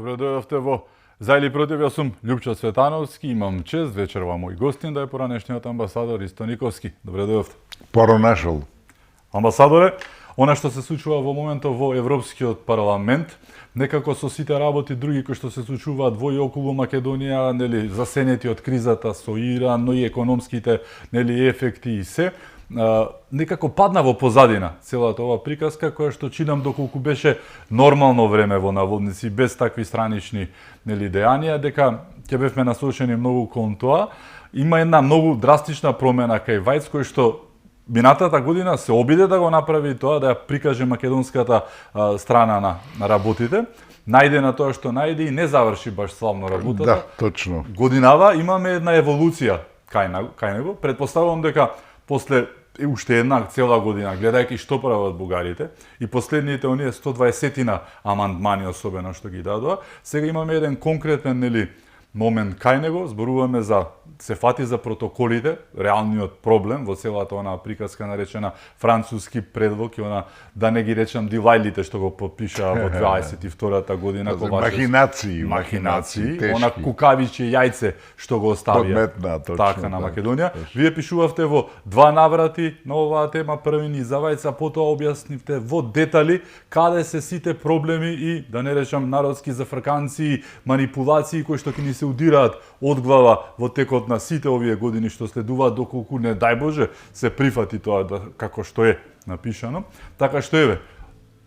Добре дојдовте во За или против, јас сум Љупчо Цветановски, имам чест вечерва мој гостин да е поранешниот амбасадор Исто Никовски. Добре дојдовте. Поронашол. Амбасадоре, она што се случува во моментот во Европскиот парламент, некако со сите работи други кои што се случуваат во и околу Македонија, нели, засенети од кризата со Иран, но и економските, нели, ефекти и се, некако падна во позадина целата ова приказка која што чинам доколку беше нормално време во наводници без такви странични, нели, дејанија, дека ќе бевме насочени многу кон тоа. Има една многу драстична промена кај Вајц кој што минатата година се обиде да го направи тоа, да ја прикаже македонската страна на работите. Најде на тоа што најде и не заврши баш славно работата. Да, точно. Годинава имаме една еволуција кај него. Предпоставувам дека после уште една цела година, гледајќи што прават бугарите, и последните оние 120-тина амандмани особено што ги дадоа, сега имаме еден конкретен, нели, момент кај него, зборуваме за се фати за протоколите, реалниот проблем во целата онаа приказка наречена француски предлог и она, да не ги речам дивајлите што го подпишаа во 22-та година. Махинации, она кукавичје јајце што го оставија така на Македонија. Вие пишувавте во два наврати на оваа тема, први ни за Вајца, потоа објаснивте во детали каде се сите проблеми и, да не речам народски зафрканци, манипулации кои што ќе ни се удираат од глава во текот на сите овие години што следуваат, доколку не дај Боже се прифати тоа како што е напишано. Така што еве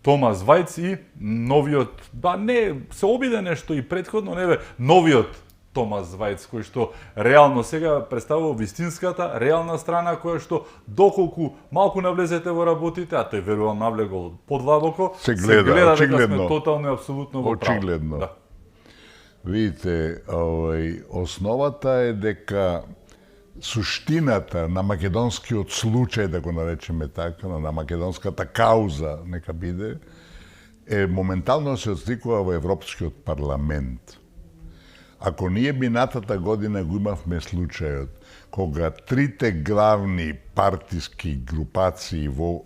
Томас Вајц и новиот, не се обиде нешто и претходно, еве новиот Томас Вајц кој што реално сега представува вистинската реална страна која што доколку малку навлезете во работите, а тој верувам навлегол подлабоко, се гледа дека сме тотално и апсолутно во право. Очигледно. Да. Видите, основата е дека суштината на македонскиот случај, да го наречеме така, на македонската кауза, нека биде, е моментално се отсликува во Европскиот парламент. Ако ние минатата година го имавме случајот, кога трите главни партиски групации во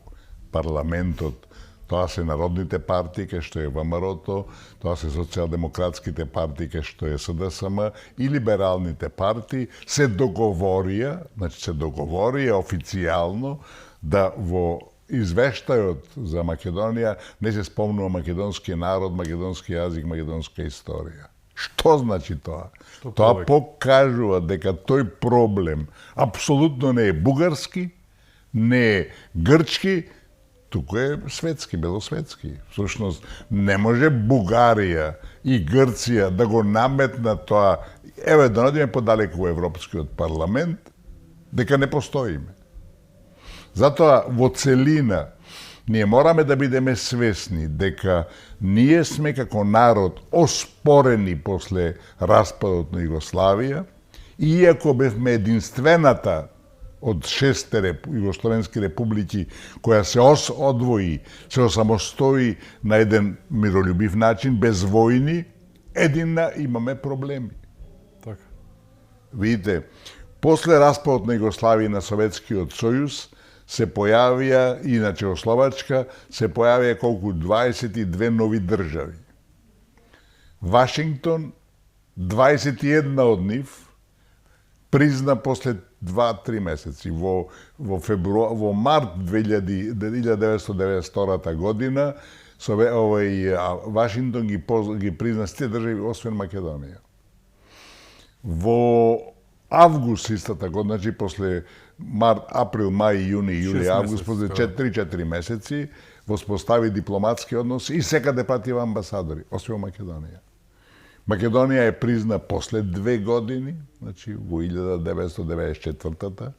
парламентот, тоа се народните партии, кај што е ВМРО-то, тоа се социјалдемократските партии, кај што е СДСМ, и либералните партии, се договорија официјално да во извештајот за Македонија не се спомнува македонски народ, македонски јазик, македонска историја. Што значи тоа? Тоа покажува дека тој проблем апсолутно не е бугарски, не е грчки, туку е светски, белосветски. Всушност, не може Бугарија и Грција да го наметнат тоа, еве да одиме подалеку во Европскиот парламент, дека не постоиме. Затоа, во целина, ние мораме да бидеме свесни дека ние сме како народ оспорени после распадот на Југославија, и иако бевме единствената од 6 југословенски републики која се одвои, се осамостои на еден миролюбив начин, без војни, едина имаме проблеми. Така. Видите, после распадот на Југославија и на Советскиот сојуз се појавија, и на Чехословачка, се појавија колку 22 нови држави. Вашингтон, 21 од нив, призна после 2-3 месеци. Во март 1992 година Вашингтон ги призна сите држави освен Македонија. Во август истата година, значи после март, април, мај, јуни, јули, август, после 3-4 месеци, воспостави дипломатски односи и секаде пратива амбасадори, освен Македонија. Македонија е призна после 2 години, значи во 1994-та.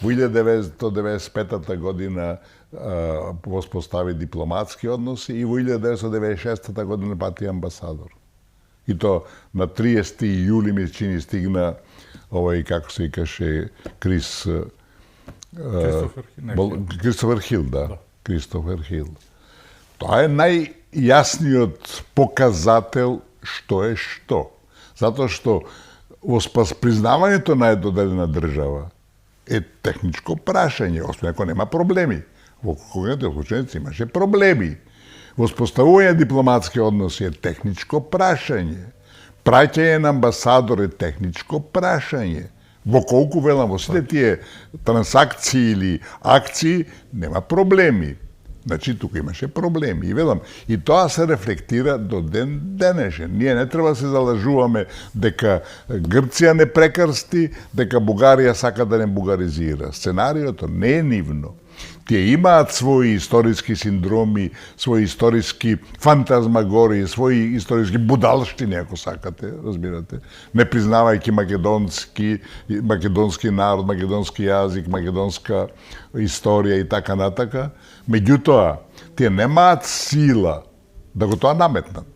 Во 1995-та година воспостави дипломатски односи и во 1996-та година пати амбасадор. И то на 30 јули ми чини стигна како се каже, Кристофер Хил, да. Кристофер Хил. Тоа е најјасниот показател што е што. Затоа што признавањето на додадена држава е техничко прашање, освен ако нема проблеми. Во конкретниот случај имаше проблеми. Воспоставување дипломатски односи е техничко прашање. Праќање на амбасадор е техничко прашање. Во колку, велам, во сите тие трансакции или акции нема проблеми. Значи, тука имаше проблеми. И велам, и тоа се рефлектира до ден денешен. Ние не треба да се залажуваме дека Грција не прекрсти, дека Бугарија сака да не бугаризира. Сценариото не е нивно. Тие имаат своји историски синдроми, своји историски фантазмагории, своји историски будалштини, ако сакате, разбирате, не признавајќи македонски народ, македонски јазик, македонска историја и така натака. Меѓутоа, тие немаат сила да го тоа наметнат.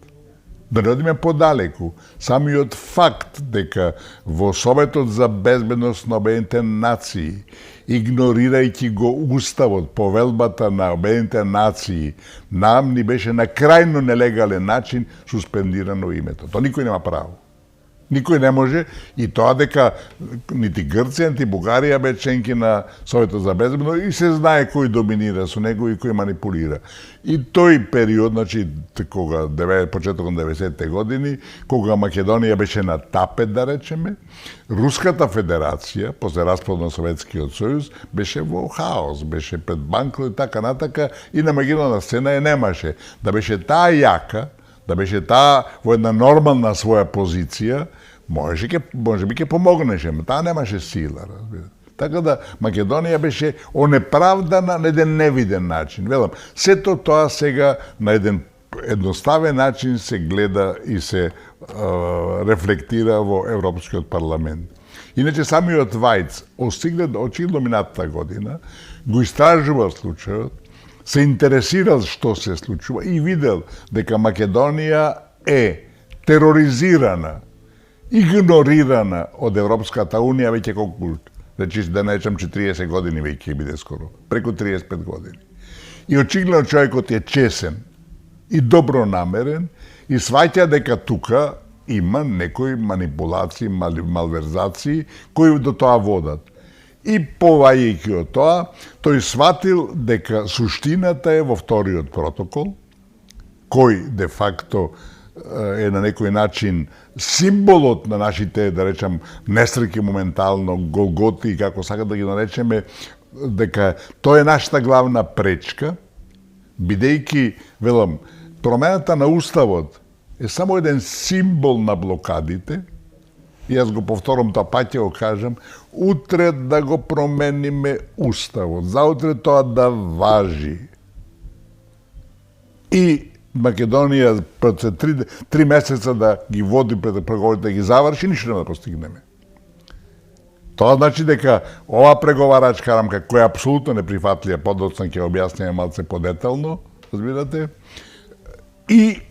Да не одиме подалеку, самиот факт дека во Советот за безбедност на Обединените нации, игнорирајќи го уставот, повелбата на Обединените нации, нам ни беше на крајно нелегален начин суспендирано името. Тоа никој нема право. Никој не може, и тоа дека нити Грција, нити Бугарија бе членки на Советот за безбедност и се знае кој доминира со него и кој манипулира. И тој период, значи, кога почетокот на 90-те години, кога Македонија беше на тапет, да речеме, Руската федерација, после распад на Советскиот сојуз, беше во хаос, беше пред банкрот и така натака, и на меѓународна сцена ја немаше. Да беше таа јака, да беше таа во една нормална своја позиција, може би ќе помогнеше, но таа немаше сила, разбирате. Така да Македонија беше онеправдана на еден невиден начин. Велам, сето тоа сега на еден едноставен начин се гледа и се рефлектира во Европскиот парламент. Иначе самиот Вајц, очигледно минатата година, го истражувал случајот, се интересирал што се случува и видел дека Македонија е тероризирана, игнорирана од Европската Унија веќе колку, речи да не речам 40 години веќе биде скоро, преку 35 години. И очигледно човекот е чесен и добронамерен и сваќа дека тука има некои манипулации, малверзации кои до тоа водат. И повајајќи од тоа, тој сватил дека суштината е во вториот протокол, кој де факто е на некој начин символот на нашите, да речам, несреќи моментално, голготи, како сакат да ги наречеме, дека тоа е нашата главна пречка, бидејќи, велам, промената на уставот е само еден символ на блокадите, и јас го повторам тоа паќе го кажам, утре да го промениме уставот, заутре тоа да важи. И Македонија пред 3 месеца да ги води пред преговорите, да ги заврши, ништо нема да постигнеме. Тоа значи дека ова преговарачка рамка, која е апсолутно неприфатлива, подоцна ќе објасниме малце подетално, разбирате, и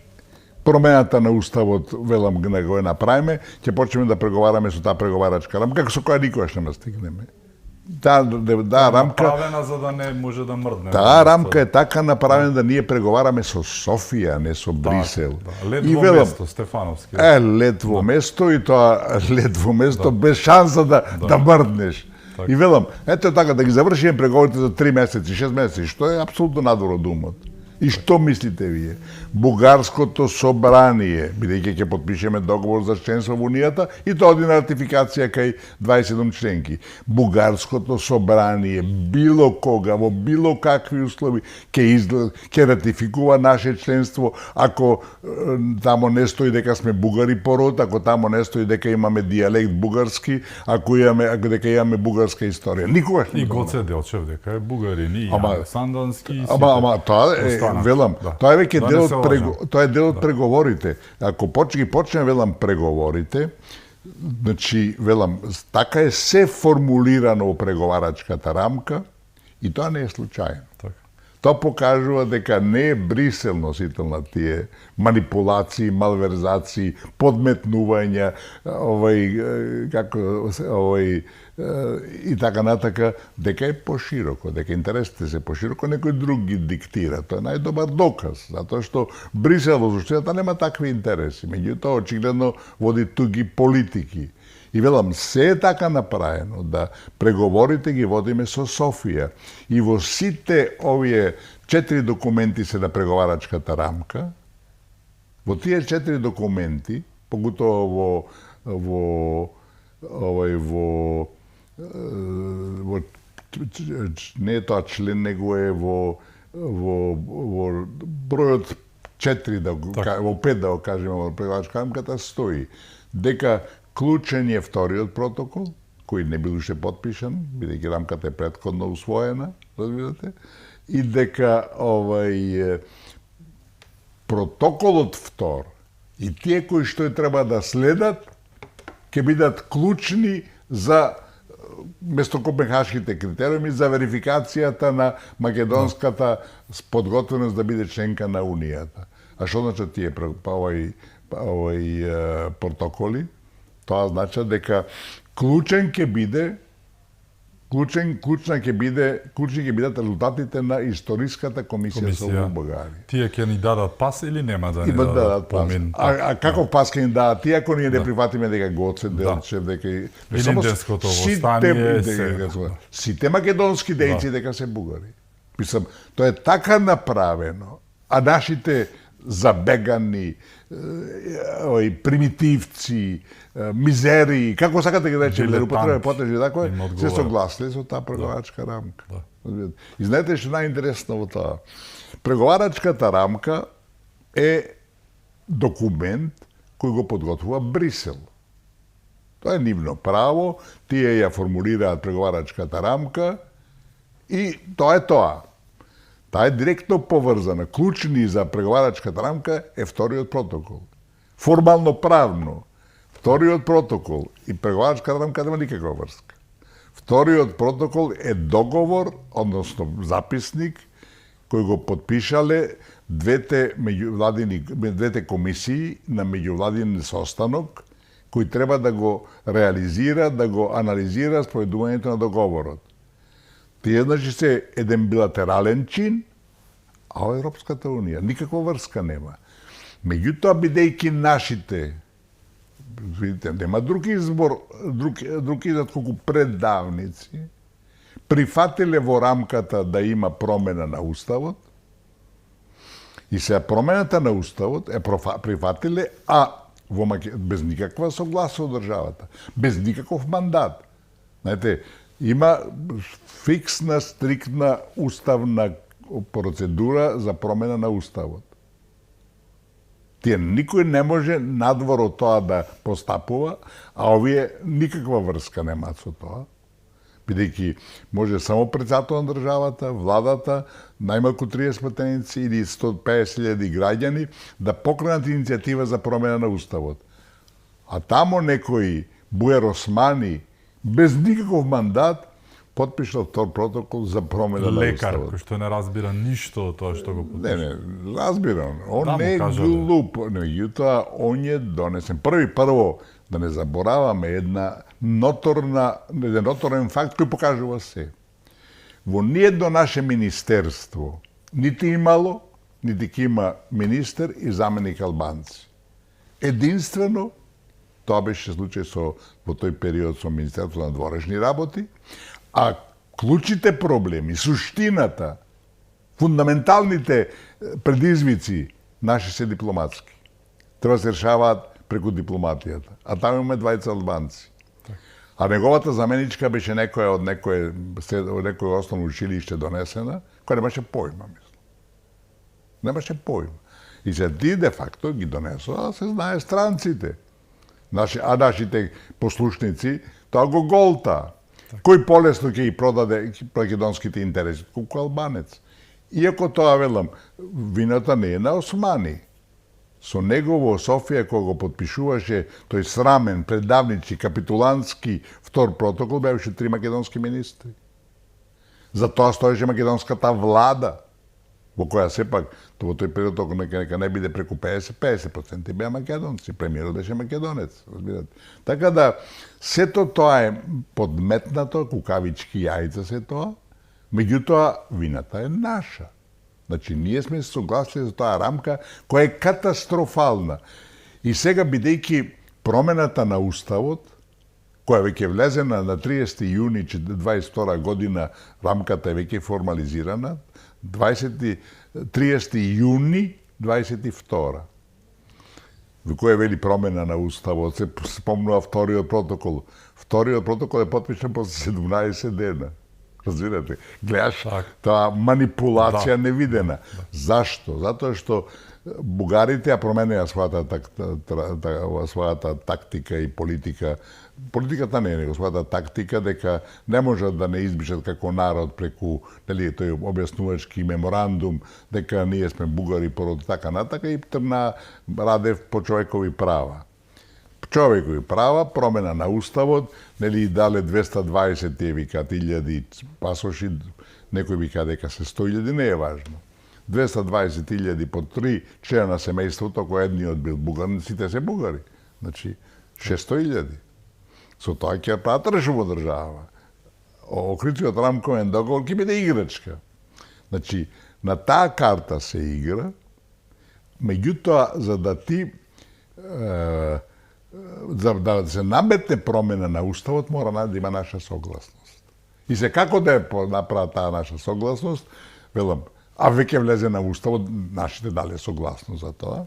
промената на уставот, велам, да го направиме, ќе почнеме да преговараме со таа преговарачка рамка, со која никогаш нема стигнеме. Таа рамка направена за да не може да мрдне. Таа рамка е така направена да ние преговараме со Софија, не со Брисел. Лед во место, Стефановски. Лед во место и тоа лед во место без шанса да мрднеш. И велам, ето така да ги завршиме преговорите за 3 месеци, 6 месеци, што е апсолутно надвор од умот. И што мислите вие? Бугарското собрание, бидејќи ќе потпишеме договор за членство во Унијата, и тоа оди на ратификација кај 27 членки. Бугарското собрание, било кога, во било какви услови, ќе ратификува наше членство, ако тамо не стои дека сме бугари пород, ако тамо не стои дека имаме дијалект бугарски, ако дека имаме бугарска историја. Никогаш не. И Гоце Делчев дека е бугарин, и Сандански. Ама тоа е, велам, тоа е веќе дел од преговорите. Ако почнеме, велам, преговорите, значи, велам, така е се формулирано во преговарачката рамка и тоа не е случајно. Тоа покажува дека не е Брисел носител на тие манипулации, малверзации, подметнувања, и така натака, дека е пошироко, дека интересите се пошироко, некој друг ги диктира. Тоа е најдобар доказ, затоа што Брисел во суштината нема такви интереси, меѓутоа очигледно води туги политики. И велам, се е така направено да преговорите ги водиме со Софија. И во сите овие 4 документи се на преговарачката рамка. Во тие 4 документи, поготово не е тоа член, него е во бројот 4, во 5 да го кажеме, во преговарачка рамката стои дека клучен е вториот протокол, кој не бил уште подпишан, бидејќи рамката е претходно усвоена, разбирате, и дека протоколот втор и тие кои што треба да следат ќе бидат клучни за место Копенхашките критериуми за верификацијата на македонската подготвеност да биде членка на Унијата. А што значат тие протоколи? Тоа значи дека клучни ќе бидат резултатите на историската комисија во Бугарија. Тие ќе ни дадат пас или нема да ни дадат пас? А каков пас ќе ни дадат? Тие ако ние не прифатиме дека Гоце Делчев, дека Илинденското востание, сите македонски дејци дека се бугари. Мислам, тоа е така направено, а нашите забегани, примитивци, мизери, како сакате ги речеме, да употреби потежи такова, се согласни со таа преговарачка рамка. И знаете што најинтересно во тоа? Преговарачката рамка е документ кој го подготвува Брисел. Тоа е нивно право, тие ја формулираат преговарачката рамка и тоа е тоа. Таа е директно поврзана. Клучни за преговарачката рамка е вториот протокол. Формално правно, вториот протокол и преговарачката рамка нема никаква врска. Вториот протокол е договор, односно записник, кој го подпишале двете комисии на меѓувладин состанок, кој треба да го реализира, да го анализира спроведувањето на договорот. Тие значи се еден билатерален чин, а во Европската Унија никаква врска нема. Меѓутоа, бидејќи нашите, видите, нема друг избор, друг изад колку преддавници, прифатиле во рамката да има промена на Уставот, и се промената на Уставот е прифатиле, а без никаква согласие од државата, без никаков мандат. Знаете, има фиксна, стриктна уставна процедура за промена на Уставот. Тие никој не може надвор од тоа да постапува, а овие никаква врска немаат со тоа. Бидејќи може само председател на државата, владата, најмалку 30 пратеници или 150.000 граѓани да покренат иницијатива за промена на Уставот. А тамо некои Буер Османи без никаков мандат подпишал втор протокол за промена на Уставот. Лекар, кој што не разбира ништо од тоа што го подпишал. Не, разбирам. Он не е глуп. Меѓутоа, он е донесен. Прво, да не забораваме еден ноторен факт кој покажува се. Во ниедно наше министерство нити имало, нити ќе има министер и заменик албанци. Единствено, тоа беше случај во тој период со Министерството на дворешни работи, а клучните проблеми, суштината, фундаменталните предизвици наши се дипломатски. Треба се решаваат преку дипломатијата. А таму имаме двајца албанци. А неговата заменичка беше некоја од некој основно училиште донесена, која немаше појма, мислам. Немаше појма. И се ти де факто ги донесува, а се знае странците. А нашите послушници, тоа го голта. Кој полесно ќе ги продаде македонските интереси, колку албанец. Иако тоа, велам, вината не е на Османи. Со него во Софија, кога го подпишуваше тој срамен, предавничи, капитулантски втор протокол, беваше 3 македонски министри. Затоа стоеше македонската влада, во која сепак, во тој период, ако нека не биде преку 50% беа македонци, премиерот беше македонец, разбирате. Така да, сето тоа е подметнато, кукавички јајца се тоа, меѓутоа, вината е наша. Значи, ние сме согласни за таа рамка, која е катастрофална. И сега, бидејќи промената на Уставот, која веќе влезена на 30. јуни 22 година, рамката е веќе формализирана, 30 јуни 22. Во која вели промена на уставот, се спомнува вториот протокол. Вториот протокол е потпишан после 17 дена. Разбирате? Гледаш, таа манипулација невидена. Зашто? Затоа што бугарите ја променеа својата тактика и политика. Политиката не е него својата тактика дека не можат да не избишат како народ преку тој објаснувачки меморандум дека ние сме бугари породи така натака и тргна Радев по човекови права. Човекови права, промена на уставот, дале 220 викаат 1000 пасоши, некој вика дека се 100.000, не е важно. 220.000 по 3 члена на семејството, кој едниот бил бугарин, сите се бугари. Значи, 600.000. Со тоа ќе прават режимо држава. Окритиот рамковен договор ќе биде играчка. Значи, на таа карта се игра, меѓутоа, за да ти за да се наметне промена на уставот, мора да има наша согласност. И се како да направи таа наша согласност, велам, а веќе влезе на уставот, нашите дали согласност за тоа,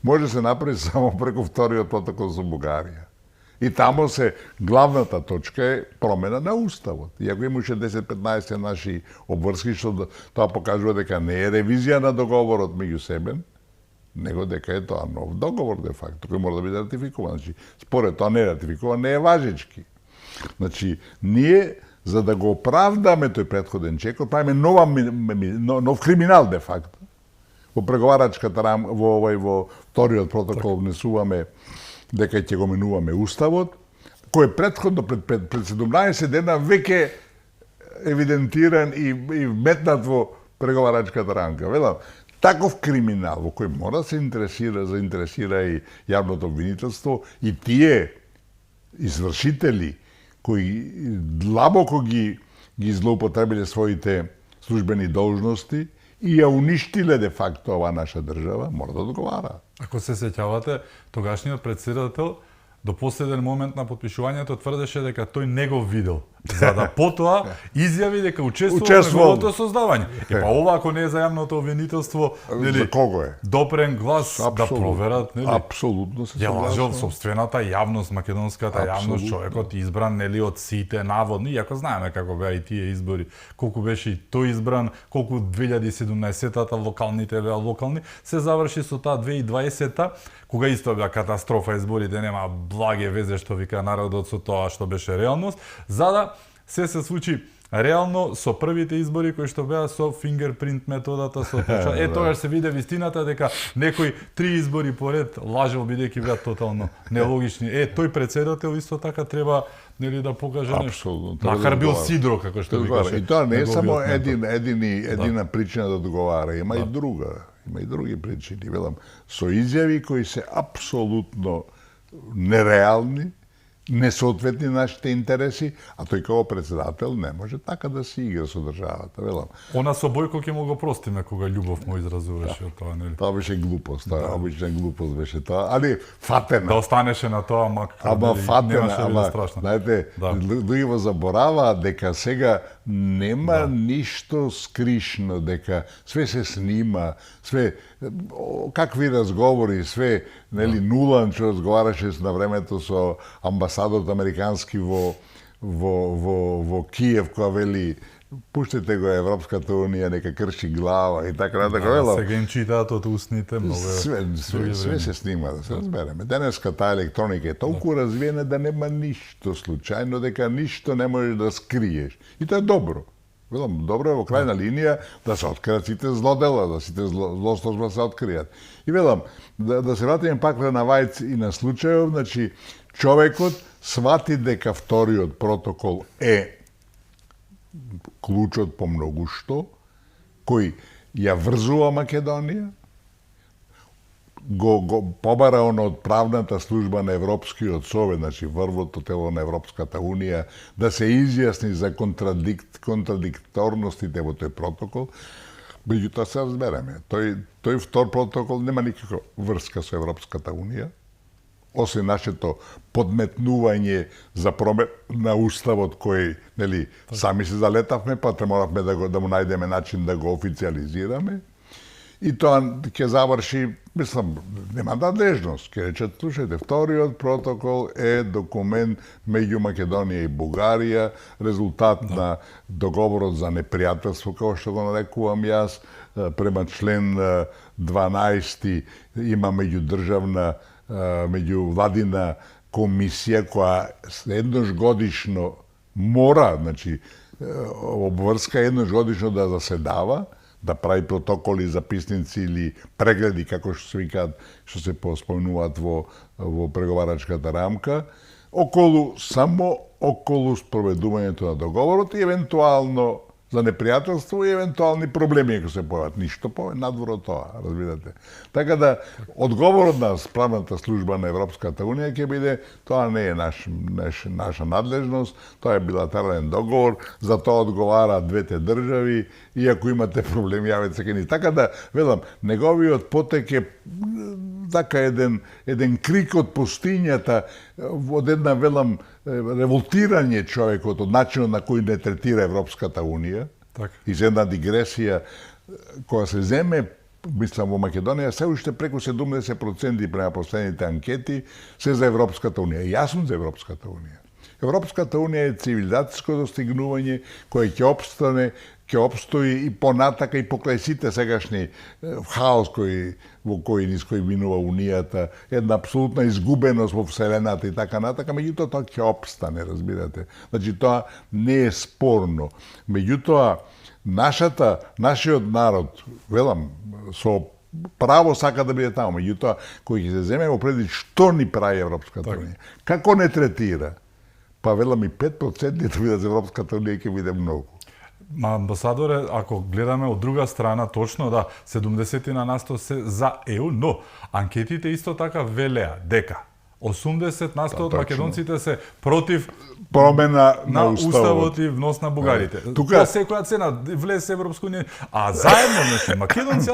може да се направи само преку вториот протокол со Бугарија. И тамо главната точка е промена на уставот. Иако имаше 10-15 наши обврски, што тоа покажува дека не е ревизија на договорот меѓусебен, него дека е тоа нов договор де факто, кој мора да биде ратификуван. Значи, според тоа не е ратификуван, не е важечки. Значи, ние, за да го оправдаме тој претходен чекор, правиме нов криминал де факто. Во преговарачката во вториот протокол внесуваме дека ќе го менуваме уставот, кој претходно пред 17 дена веќе евидентиран и метнат во преговарачката рамка. Велам, таков криминал во кој мора да се заинтересира и јавното обвинителство и тие извршители кои длабоко ги злоупотребиле своите службени должности и ја уништиле де факто ова наша држава, мора да одговара. Ако се сеќавате, тогашниот председател до последен момент на потпишувањето тврдеше дека тој не го видел, за да потоа изјави дека учествува во неговото создавање. Па ова ако не е за јавното обвинителство, за кого е? Допрен глас да проверат, нели? Апсолутно се согласувам. Ја лажал собствената јавност, македонската јавност, човекот избран нели од сите наводно, иако знаеме како беа и тие избори, колку беше и тој избран, колку 2017-та локалните беа локални, се заврши со таа 2020-та, кога исто беа катастрофа изборите, нема благе везе што вика народот со тоа што беше реалност, за да се случи реално со првите избори кои што беа со фингерпринт методата, со точка. Тогаш се виде вистината дека некои 3 избори поред лажел бидејќи беа тотално нелогични. Тој председател исто така треба нели да покаже нешто. Макар бил сидро како што викаше. И тоа не е само едина причина да одговара, има и друга. Има и други причини, велам, со изјави кои се апсолутно нереални, несоодветни нашите интереси, а тој како председател не може така да си игра со државата, велам. Она со Бојко ќе му го простиме кога љубов му изразуваше тоа, нели? Тоа беше глупост, тоа обична глупост беше тоа, али фатена. Да останеше на тоа, ама фатена, ама страшно. Знаете, луѓе го забораваат дека сега нема ништо скришно, дека све се снима, све какви разговори, све, нели, Нулан што разговараше на времето со амбасадорот американски во Киев, која вели пуштете го Европската унија, нека крши глава и така натака. Сега им читаат од устните многу. Све се снима, да се разбереме. Денеска таа електроника е толку развиена да нема ништо случајно, дека ништо не можеш да скриеш. И тоа е добро. Велам, добро е во крајна линија да се откријат сите злодела, да сите злослужба се откријат. И велам, да се вратиме пак на Вајц и на случајов, значи, човекот свати дека вториот протокол е клучот по многу што, кој ја врзува Македонија, го побара оно од правната служба на Европскиот совет, значи врвото тело на Европската унија, да се изјасни за контрадикторностите во тој протокол, меѓутоа се разбереме. Тој втор протокол нема никаква врска со Европската унија, освен нашето подметнување за промет на уставот кој, нели, сами се залетавме, па моравме да му најдеме начин да го официализираме. И тоа ќе заврши, мислам, нема надлежност. Ќе речат, слушајте, вториот протокол е документ меѓу Македонија и Бугарија, резултат на договорот за непријателство, како што го нарекувам јас, према член 12 има меѓувладина комисија која еднаш годишно мора, значи, обврска еднаш годишно да заседава, да прави протоколи, записници или прегледи, како што се викаат, што се спомнуваат во преговарачката рамка, само околу спроведувањето на договорот и евентуално за непријателство и евентуални проблеми ако се појават. Ништо повеќе надвор од тоа, разбирате. Така да, одговорот на справната служба на Европската Унија ќе биде, тоа не е наша надлежност, тоа е билатерален договор, за тоа одговараат двете држави и ако имате проблеми, јавете се кај ни. Така да, велам, неговиот потек е така еден крик од пустињата, од една, велам, револтирање човекот од начинот на кој не третира Европската Унија. Так. И за една дигресија која се земе, мислам, во Македонија, се уште преку 70% према последните анкети се за Европската Унија. Јас сум за Европската Унија. Европската Унија е цивилизацијско достигнување кое ќе опстои и понатака и покрај сите сегашни хаос во кој минува Унијата, една апсолутна изгубеност во Вселената и така натака, меѓутоа тоа ќе опстане, разбирате. Значи тоа не е спорно. Меѓутоа нашиот народ, велам, со право сака да биде таму, меѓутоа кој ќе се земе во преди што ни прави Европската Унија? Како не третира? Па велам и 5% да бидат за Европската Унија ќе биде многу. Амбасадоре, ако гледаме од друга страна, точно да, 70% се за ЕУ, но анкетите исто така велеа дека 80% од македонците се против промена на уставот и внос на бугарите. Тука секоја цена влез Европска унија, а заедно значи македонци,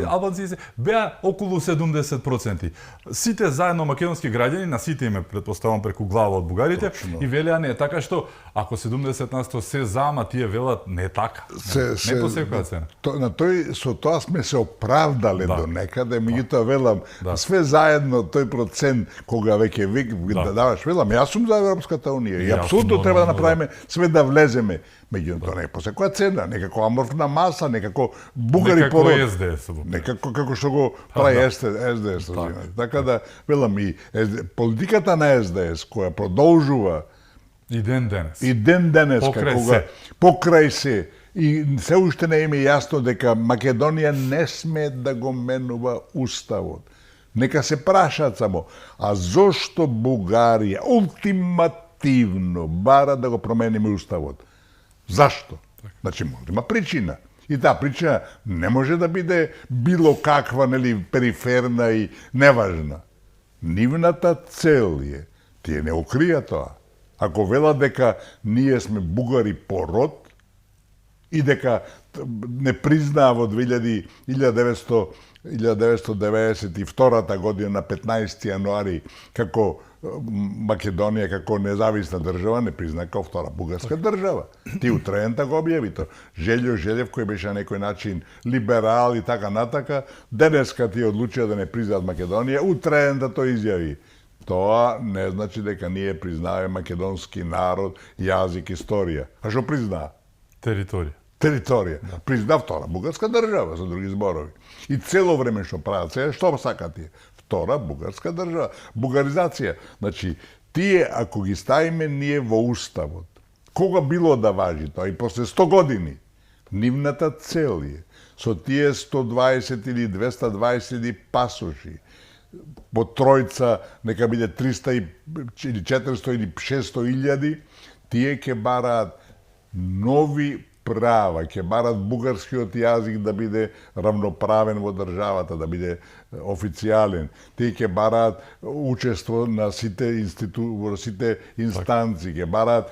албанци беа околу 70%. Сите заедно македонски граѓани, на сите име претпоставувам преку глава од бугарите и велеа не, така што ако 70% се за, ама тие велат не така. Не по секоја цена. Со тоа сме се оправдале до некаде, меѓутоа велам, све заедно тој процент кога веќе да даваш, велам, јас сум за Европската унија и апсолутно треба да направиме све да влеземе, меѓутоа не по секоја цена, некако аморфна маса, некако бугари пород. Некако СДС. Некако како што го прави СДС. Така да, велам, и политиката на СДС која продолжува и ден денес, покрај се, и се уште не им е јасно дека Македонија не сме да го менува уставот. Нека се прашаат само, а зошто Бугарија ултимативно бара да го промениме уставот? Зашто? Значи, има причина. И таа причина не може да биде било каква, нели, периферна и неважна. Нивната цел е, тие не укрија тоа. Ако велат дека ние сме бугари по род и дека не признаа во 1992 година на 15 јануари како Македонија како независна држава не призна како втора бугарска држава. Ти утреента го објави тоа. Желјо Желев кој беше на некој начин либерал и така натака, денеска ти одлучија да не признаат Македонија, утреента тој изјави. Тоа не значи дека ние признаваме македонски народ, јазик, историја. А што признаа? Територија. Да. Призна втора бугарска држава, со други зборови. И цело време што прават сега, што сакат тие? Втора бугарска држава. Бугаризација. Значи, тие, ако ги ставиме ние во уставот, кога било да важи тоа, и после 100 години, нивната цел е, со тие 120 или 220 пасоши, по тројца, нека биде 300 или 400 или 600 илјади, тие ќе бараат нови права, ќе барат бугарскиот јазик да биде равноправен во државата, да биде официјален. Тие ќе бараат учество на сите во сите инстанции, ќе бараат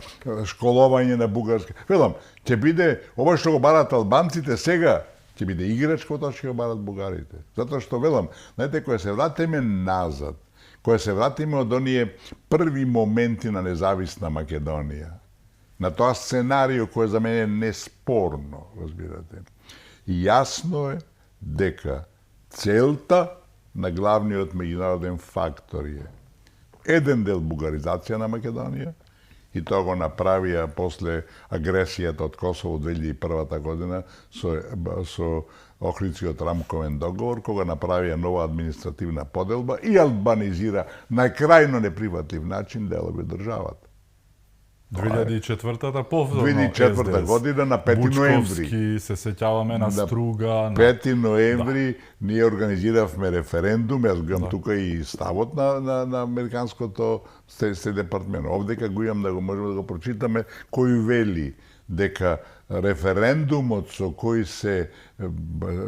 школување на бугарски. Велам, ќе биде ова што го бараат албанците сега, ќе биде играчко тоа што ќе барат бугарите. Затоа што велам, знаете, кога се вратиме назад, Кога се вратиме од оние први моменти на независна Македонија, на тоа сценарио кое за мене е неспорно, разбирате. Јасно е дека целта на главниот меѓународен фактор е еден дел бугаризација на Македонија, и тоа го направија после агресијата од Косово 2001 година со Охридскиот рамковен договор, кога направија нова административна поделба и албанизира на крајно неприфатлив начин делови од државата. 2004-та повторно 2004 година на 5 ноември. Бучковски, се сеќаваме на Струга. 5 ноември ние организиравме референдум, јас го имам тука и ставот на американското Стейт департмент. Овдека го имам да го можеме да го прочитаме, кој вели дека референдумот со кој се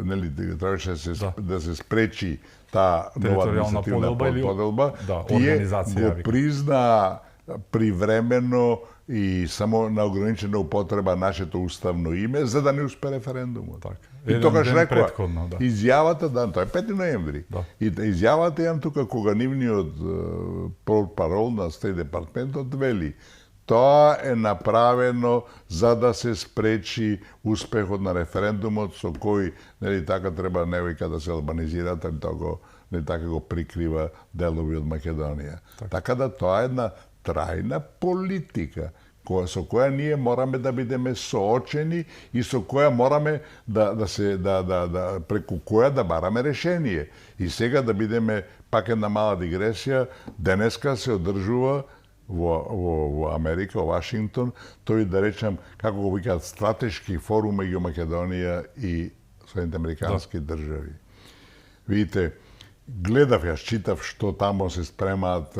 нели требаше да се спречи таа нова административна поделба, тие го призна привремено и само на ограничена употреба нашето уставно име, за да не успе референдумот. И тогаш рекоа, изјавата, тоа е 5 ноември, и изјавата јам тука кога нивниот парол на Стейт департментот вели, тоа е направено за да се спречи успехот на референдумот со кој, нели така треба невојка да се албанизираат, не така го прикрива делови од Македонија. Така да тоа е една трајна политика со која ние мораме да бидеме соочени и со која мораме преку која да бараме решение. И сега да бидеме, пак една мала дигресија, денеска се одржува во Америка, во Вашингтон, тој да речем, како го викаат, стратешки форум меѓу Македонија и Соединените американски држави. Видите, гледав, јас читав што тамо се спремаат,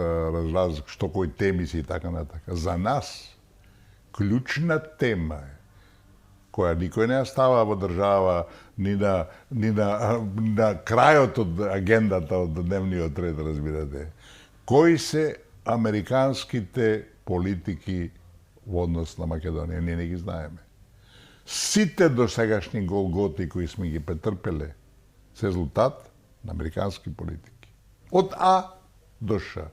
што кои теми се и така натака. За нас, клучна тема е, која никој не става во држава ни на крајот од агендата од дневниот ред, разбирате. Кои се американските политики во однос на Македонија? Ние не ги знаеме. Сите досегашни голготи кои сме ги претрпеле се резултат на американски политики. Од А до Ш.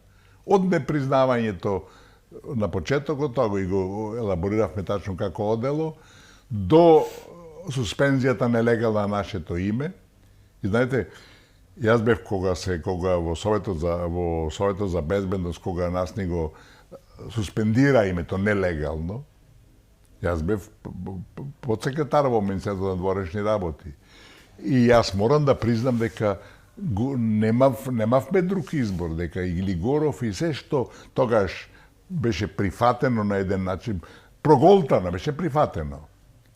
Од непризнавањето на почетокот, тоа го елабориравме тачно како одело, до суспензијата нелегална на нашето име. И знаете, јас бев кога во Советот за безбедност, кога нас ни го суспендира името нелегално, јас бев подсекретар во Министерството на дворешни работи. И јас морам да признам дека немавме друг избор, дека и Глигоров и се што тогаш беше прифатено на еден начин, проголтано, беше прифатено.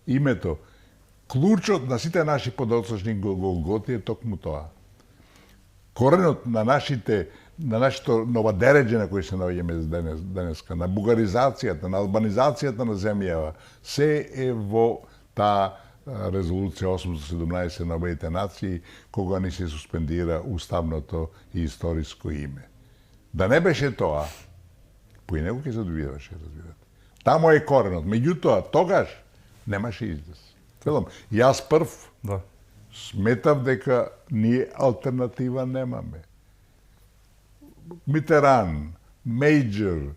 Името, клучот на сите наши подоцношни голготи е токму тоа. Коренот на нашето новодереđе на кој се наоѓаме денеска, на бугаризацијата, на албанизацијата на земјава, се е во таа резолуција 817 на Обединетите нации, кога ни се суспендира уставното и историско име. Да не беше тоа, поинеко ќе се одвиваше, разбирате. Тамо е коренот. Меѓутоа, тогаш немаше излез. Јас прв сметав дека ние алтернатива немаме. Митеран, Мејџер,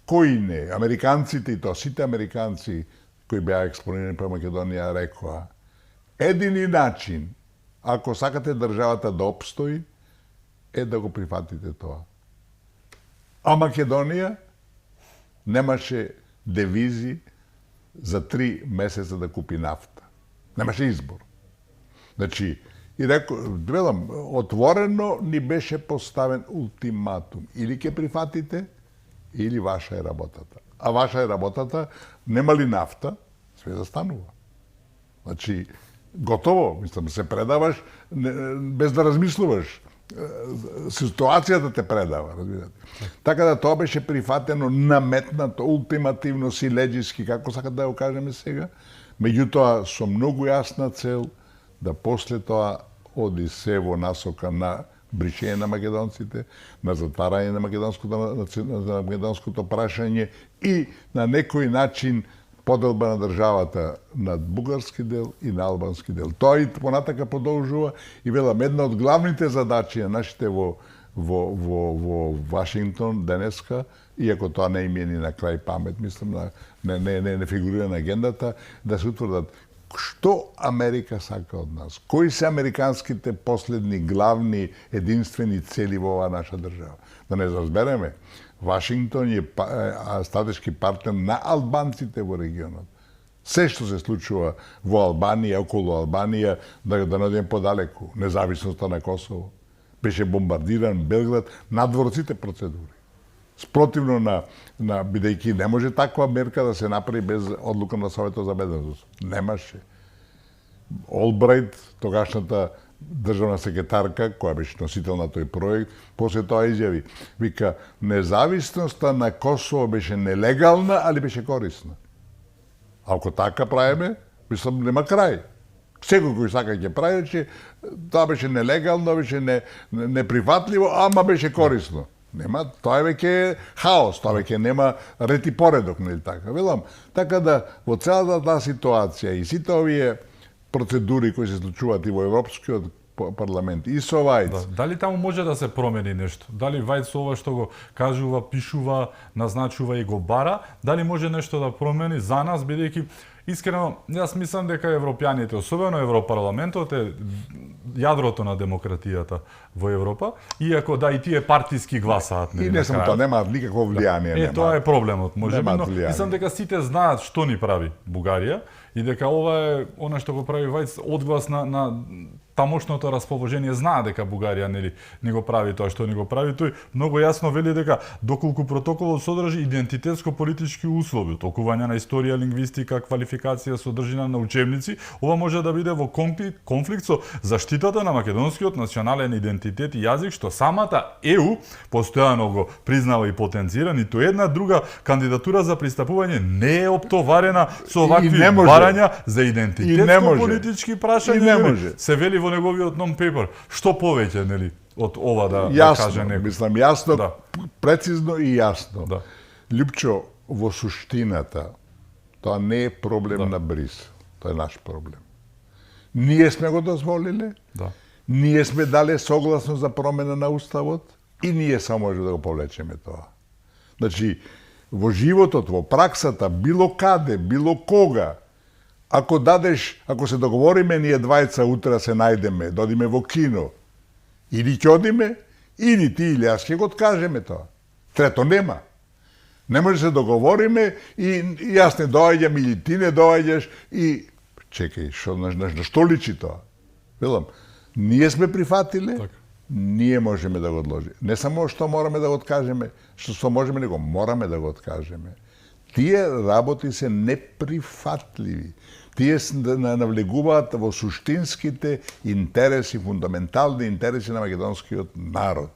кои не, американците и тоа, сите американци кои беа експонирани по Македонија рекоа, едини начин, ако сакате државата да опстои, е да го прифатите тоа. А Македонија немаше девизи за 3 месеца да купи нафта. Немаше избор. Значи, и велам, отворено ни беше поставен ултиматум. Или ќе прифатите, или ваша е работата. А ваша е работата, нема ли нафта, све застанува. Значи, готово, мислам, се предаваш без да размислуваш. Ситуацијата те предава, разбирате. Така да тоа беше прифатено, наметнато, ултимативно, силеџиски, како сакат да го кажеме сега, меѓутоа со многу јасна цел да после тоа оди се во насока на бришење на македонците, на затварање на македонското прашање и на некој начин поделба на државата на бугарски дел и на албански дел. Тоа и понатака продолжува и велам, една од главните задачи на нашите во во Вашингтон денеска, иако тоа не им е ни на крај памет, мислам, не фигурира на агендата, да се утврдат што Америка сака од нас, кои се американските последни главни единствени цели во оваа наша држава. Да не разбереме, Вашингтон е стратешки партнер на албанците во регионот. Се што се случува во Албанија, околу Албанија, да не одиме подалеку, независноста на Косово. Беше бомбардиран Белград, надвор сите процедури. Спротивно на бидејќи не може таква мерка да се направи без одлука на Советот за безбедност. Немаше. Олбрајт, тогашната државна секретарка, која беше носител на тој проект, после тоа изјави, вика, независноста на Косово беше нелегална, али беше корисна. Ако така правиме, мислам, нема крај. Секој кој сака ќе прави, че тоа беше нелегално, беше неприфатливо, ама беше корисно. Нема, тоа е веќе хаос, тоа веќе нема ред и поредок, нели така? Велам, така да во целата таа ситуација и сите овие процедури кои се случуваат и во Европскиот парламент и со Вајц. Да. Дали таму може да се промени нешто? Дали Вајц ова што го кажува, пишува, назначува и го бара, дали може нешто да промени за нас, бидејќи искрено, јас мислам дека европјаните, особено Европарламентот е јадрото на демократијата во Европа, иако да и тие партиски гласаат. И не само тоа, нема никакво влијание. Тоа е проблемот, можеби, но мислам дека сите знаат што ни прави Бугарија и дека ова е она што го прави Вајц одглас на тамошното расположение. Знаа дека Бугарија нели не го прави тоа што не го прави, тој многу јасно вели дека доколку протоколот содржи идентитетско-политички услови, толкување на историја, лингвистика, квалификација, содржина на учебници, ова може да биде во конфликт со заштитата на македонскиот национален идентитет и јазик, што самата ЕУ постојано го признава и потенцира. Ниту една друга кандидатура за пристапување не е оптоварена со овакви барања за идентитетско-политички прашања. Се вели во неговиот non-paper. Што повеќе, нели, од ова да каже некој? Мислам, јасно, прецизно и јасно. Да. Лјупчо, во суштината, тоа не е проблем на Брисел, тоа е наш проблем. Ние сме го дозволиле, ние сме дале согласно за промена на уставот и ние само може да го повлечеме тоа. Значи, во животот, во праксата, било каде, било кога, ако се договориме ние двајца утре се најдеме, да одиме во кино, или ќе одиме, или ти или јас ќе го откажеме тоа. Трето нема. Не може се договориме и јас не доаѓам или ти не доаѓаш и чекај, на што личи тоа? Велам, ние сме прифатиле, ние можеме да го одложиме. Не само што мораме да го откажеме, што можеме, него мораме да го откажеме. Тие работи се неприфатливи. Тие навлегуваат во суштинските интереси, фундаментални интереси на македонскиот народ.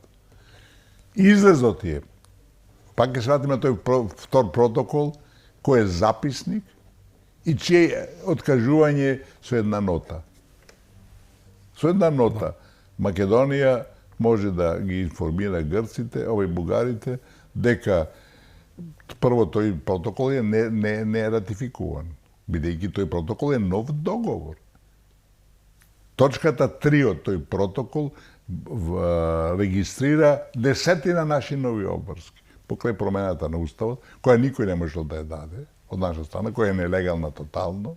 Излезот е, пак ќе се вратиме на тој втор протокол, кој е записник и чие откажување со една нота. Со една нота. Македонија може да ги информира грците, бугарите, дека прво тој протокол не е ратификуван, бидејќи тој протокол е нов договор. Точката 3 од тој протокол регистрира десетина наши нови обврски. Покрај промената на уставот, која никој не можел да ја даде, од наша страна, која е нелегална тотално,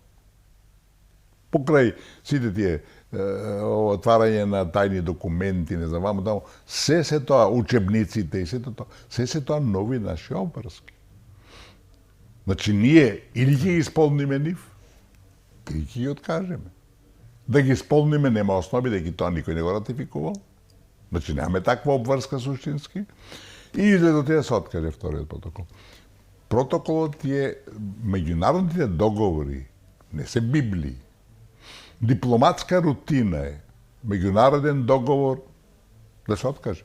покрај сите тие отварање на тајни документи, не знам, се тоа, учебниците и сето тоа, се тоа нови наши обврски. Значи, ние или ќе ги исполниме нив, или ќе ги откажеме. Да ги исполниме нема основи, да ги тоа никој не го ратификувал. Значи, немаме таква обврска суштински. И изгледот е да се откаже вториот протокол. Протоколот е меѓународните договори, не се библии. Дипломатска рутина е меѓународен договор да се откаже.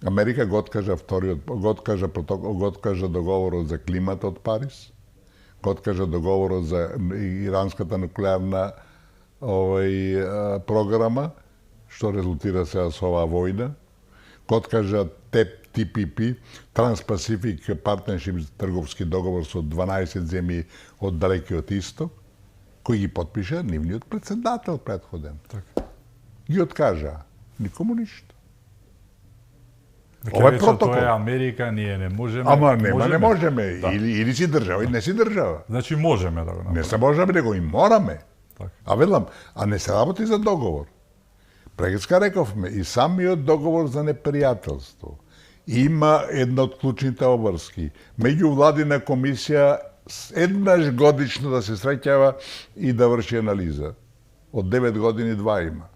Америка го откажа договорот за климата од Париз, го откажа договорот за иранската нуклеарна програма, што резултира сега со оваа војна, го откажа TPP, Trans-Pacific Partnership трговски договор со 12 земји од далекиот исток, кој ги потпиша нивниот председател предходен. Ги откажа. Никому ништо. Ова е протокол. Тоа е Америка, ние не можеме. Ама не можеме. Да. Или си држава, или не си држава. Значи можеме да го направиме. Не се можеме, него и мораме. Так. А велам, а не се работи за договор. Прегрска рековме, и самиот договор за непријателство има една од клучните обврски. Меѓувладина комисија еднаш годично да се среќава и да врши анализа. Од 9 години 2 има.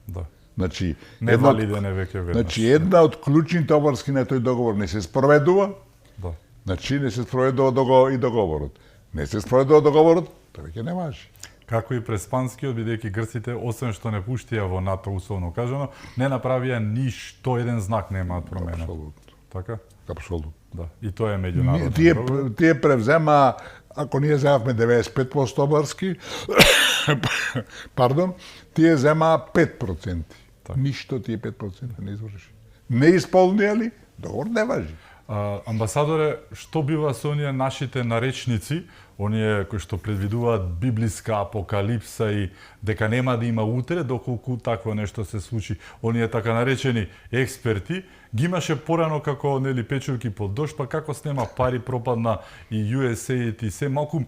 Да. Значи, не валиден е веќе веднаш. Значи, една од клучните обврски на тој договор не се спроведува. Да. Значи, не се спроведува и договорот. Не се спроведува договорот, тој веќе не важи. Како и преспанскиот, бидејќи грците, освен што не пуштија во НАТО, условно кажано, не направија ништо, еден знак немаат променет. Апсолутно. Така? Апсолутно. Да. И тоа е меѓународно. Тие превзема, ако ние земавме 95% обврски, пардон, тие земаа 5%. Так. Ништо тие 5% не изврши. Не исполнија ли? Договор не важи. Амбасадоре, што бива со оние нашите наречници, оние кои што предвидуваат библиска апокалипса и дека нема да има утре доколку такво нешто се случи, оние така наречени експерти, ги имаше порано како нели печурки под дожд, па како снема пари пропадна и USAID и се малку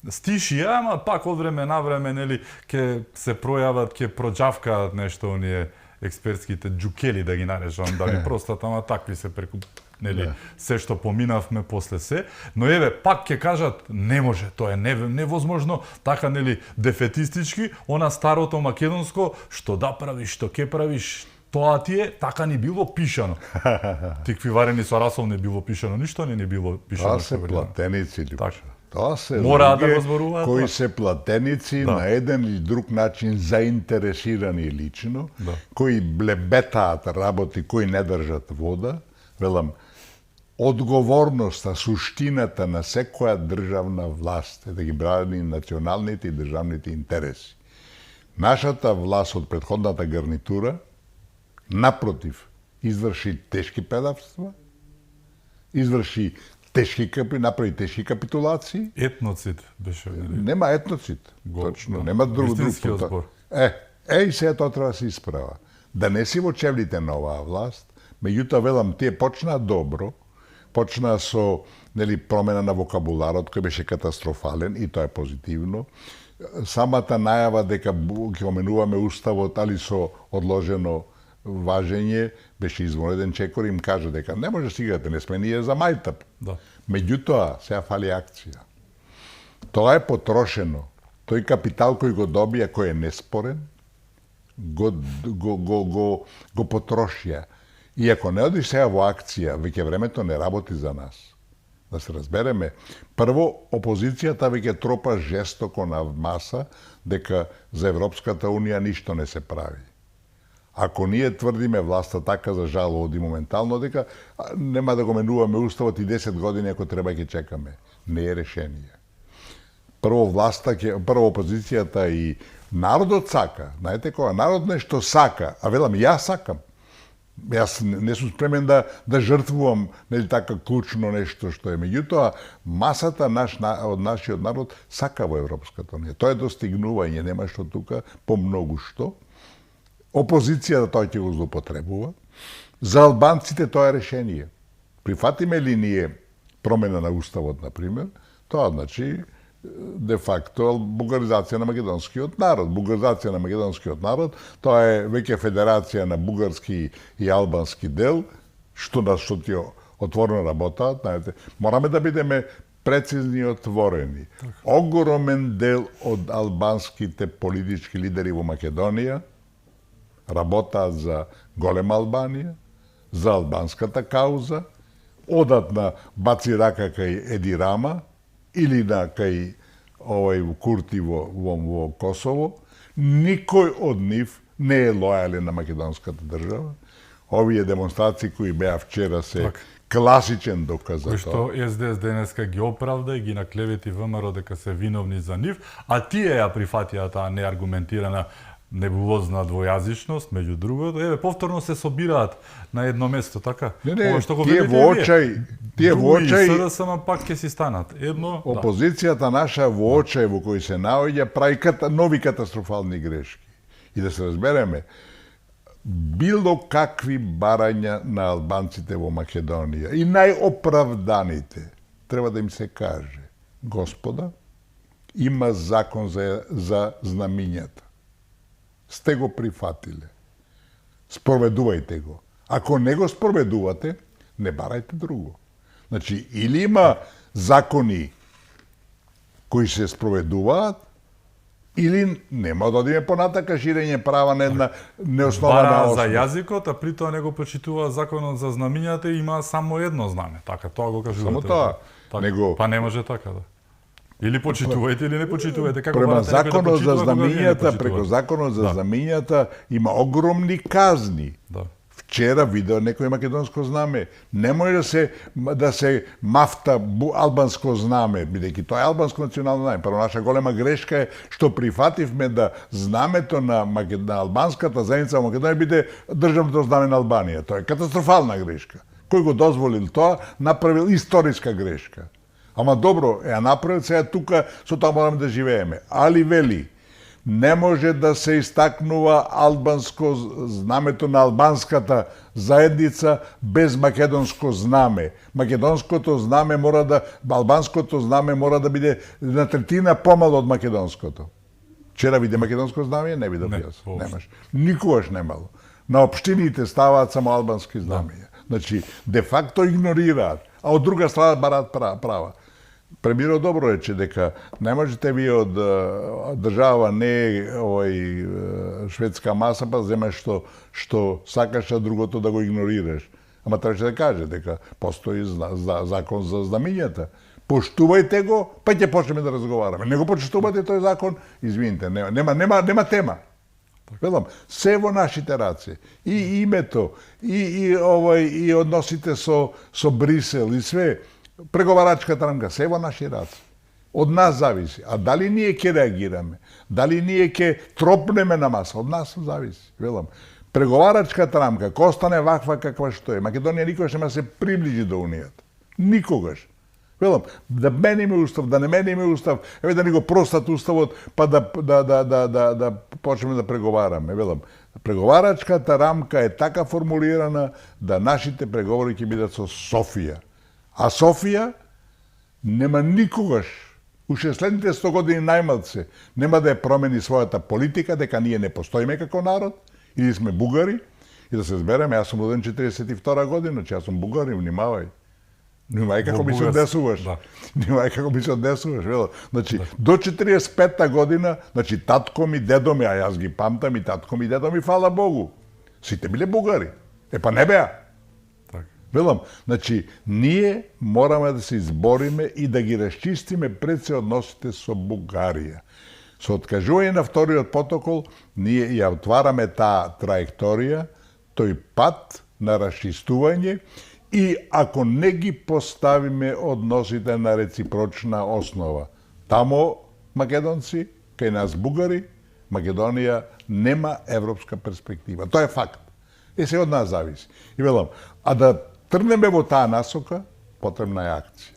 стиши, ама пак од време на време нели ќе се пројават, ќе проџавкаат нешто оние експертските џукели да ги наречам, да ми простат, ама такви се преку нели се што поминавме после се, но еве пак ќе кажат не може, тоа е невозможно, така нели дефетистички, она старото македонско што да правиш, што ќе правиш, тоа ти е, така ни било пишано. Тикви варени со расол не било пишано, ништо не било пишано. Тоа се платеници, Лјупчо. Тоа се мора да го зборуваат кои се платеници на еден или друг начин заинтересирани лично, кои блебетаат работи, кои не држат вода, велам, одговорноста, суштината на секоја државна власт е да ги брани националните и државните интереси. Нашата власт од претходната гарнитура, напротив, изврши тешки предавства, направи тешки капитулации. Етноцид беше. Нема етноцид, точно, нема друг. И сега тоа треба да се исправа. Да не си во чевлите на оваа власт, меѓутоа велам, тие почнаа добро, почнаа со промена на вокабуларот кој беше катастрофален и тоа е позитивно. Самата најава дека ќе оменуваме уставот, али со одложено важење, беше извонреден Чекор, им кажа дека не може стигате, не сме ние за мајтап. Да. Меѓутоа, сега фали акција. Тоа е потрошено. Тој капитал кој го добија, кој е неспорен, го потрошија. И ако не одиш сега во акција, веќе времето не работи за нас. Да се разбереме, прво, опозицијата веќе тропа жестоко на маса дека за Европската Унија ништо не се прави. Ако ние тврдиме власта така, за жал оди моментално, дека нема да го менуваме уставот и 10 години ако треба ќе чекаме. Не е решение. Прво опозицијата и народот сака. Знаете која? Народ нешто сака, а велам, јас сакам. Јас не сум спремен да жртвувам така клучно нешто што е. Меѓутоа, масата од нашиот народ сака во Европската Унија. Тоа е достигнување, нема што тука, по многу што. Опозицијата тоа ќе го злоупотребува. За албанците тоа е решение. Прифатиме ли ние промена на уставот, например, тоа значи де факто бугаризација на македонскиот народ. Бугаризација на македонскиот народ, тоа е веќе федерација на бугарски и албански дел, што ти отворено работаат, знаете. Мораме да бидеме прецизни и отворени. Огромен дел од албанските политички лидери во Македонија работаат за голема Албанија, за албанската кауза, одат на баци рака кај Еди Рама или на кај Курти во Косово. Никој од нив не е лојален на македонската држава. Овие демонстрации кои беа вчера се класичен доказ за тоа. Кој што СДС денеска ги оправда и ги наклевети ВМРО дека се виновни за нив, а тие ја прифатија таа неаргументирана небулозна двојазичност, меѓу другото, повторно се собираат на едно место, така? Не, тие во очај, СДСМ пак ќе си станат. Опозицијата наша во очај во кој се наоѓа прави нови катастрофални грешки. И да се разбереме, било какви барања на албанците во Македонија и најоправданите, треба да им се каже: господа, има закон за знамињата. Сте го прифатиле. Спроведувајте го. Ако не го спроведувате, не барајте друго. Значи, или има закони кои се спроведуваат, или нема да одиме понатака ширење права на една неоснована бара основа. за јазикот, а при тоа не го почитува законот за знамињата и има само едно знаме. Така, тоа го кажувате. Само тоа. Така. Него... Па не може така, да. Или почитувајте, или не почитувајте. Како према барате некој законот за знамињата, почитува? преку законот за знамињата има огромни казни. Да. Вчера видео некој македонско знаме. Не може да се мафта албанско знаме, бидејќи тоа е албанско национално знаме. Прво, наша голема грешка е што прифативме да знамето на албанската заедница во Македонија биде државното знаме на Албанија. Тоа е катастрофална грешка. Кој го дозволил тоа, направил историска грешка. Ама добро, ја направил, сега тука со тоа мораме да живееме. Али вели, не може да се истакнува албанско знамето на албанската заедница без македонско знаме. Македонското знаме албанското знаме мора да биде на третина помало од македонското. Вчера виде македонско знаме, не видов јас. Немаш. Никогаш немало. На општините ставаат само албански знамења. Значи, де факто игнорираат, а од друга страна бараат права. Премиерот добро рече дека не можете вие од држава не шведска маса па земеш што сакаш, а другото да го игнорираш. Ама требаше да каже дека постои закон за знамињата. Поштувајте го, па ќе почнеме да разговараме. Не го почитувате тој закон, извините, нема тема. Велам, се во нашите раце. И името, и односите со Брисел, и све. Преговарачката рамка, се во наши раце. Од нас зависи. А дали ние ќе реагираме? Дали ние ќе тропнеме на маса? Од нас зависи. Велам, преговарачката рамка, ако остане ваква каква што е, Македонија никогаш нема се приближи до Унијата. Никогаш. Велам, да мениме устав, да не мениме устав, еве да ни го простат уставот, па да почнеме да преговараме. Велам, преговарачката рамка е така формулирана да нашите преговори ќе бидат со Софија. А Софија нема никогаш, уште следните 100 години најмалце, нема да ја промени својата политика, дека ние не постоиме како народ, или сме бугари, и да се збереме, јас сум роден 42 година, че јас сум бугари, внимавај. Внимавај како ми се однесуваш. Внимавај како ми се однесуваш. Значи, до 45-та година, значи, татко ми, дедо ми, а јас ги памтам и татко ми, дедо ми, фала Богу. Сите биле бугари. Па не беа. Велам, значи, ние мораме да се избориме и да ги расчистиме пред се односите со Бугарија. Со откажување на вториот протокол, ние ја отвараме таа траекторија, тој пат на расчистување и ако не ги поставиме односите на реципрочна основа. Тамо македонци, кај нас бугари, Македонија нема европска перспектива. Тоа е факт. И се од нас зависи. И велам, а да тргнеме во таа насока, потребна е акција.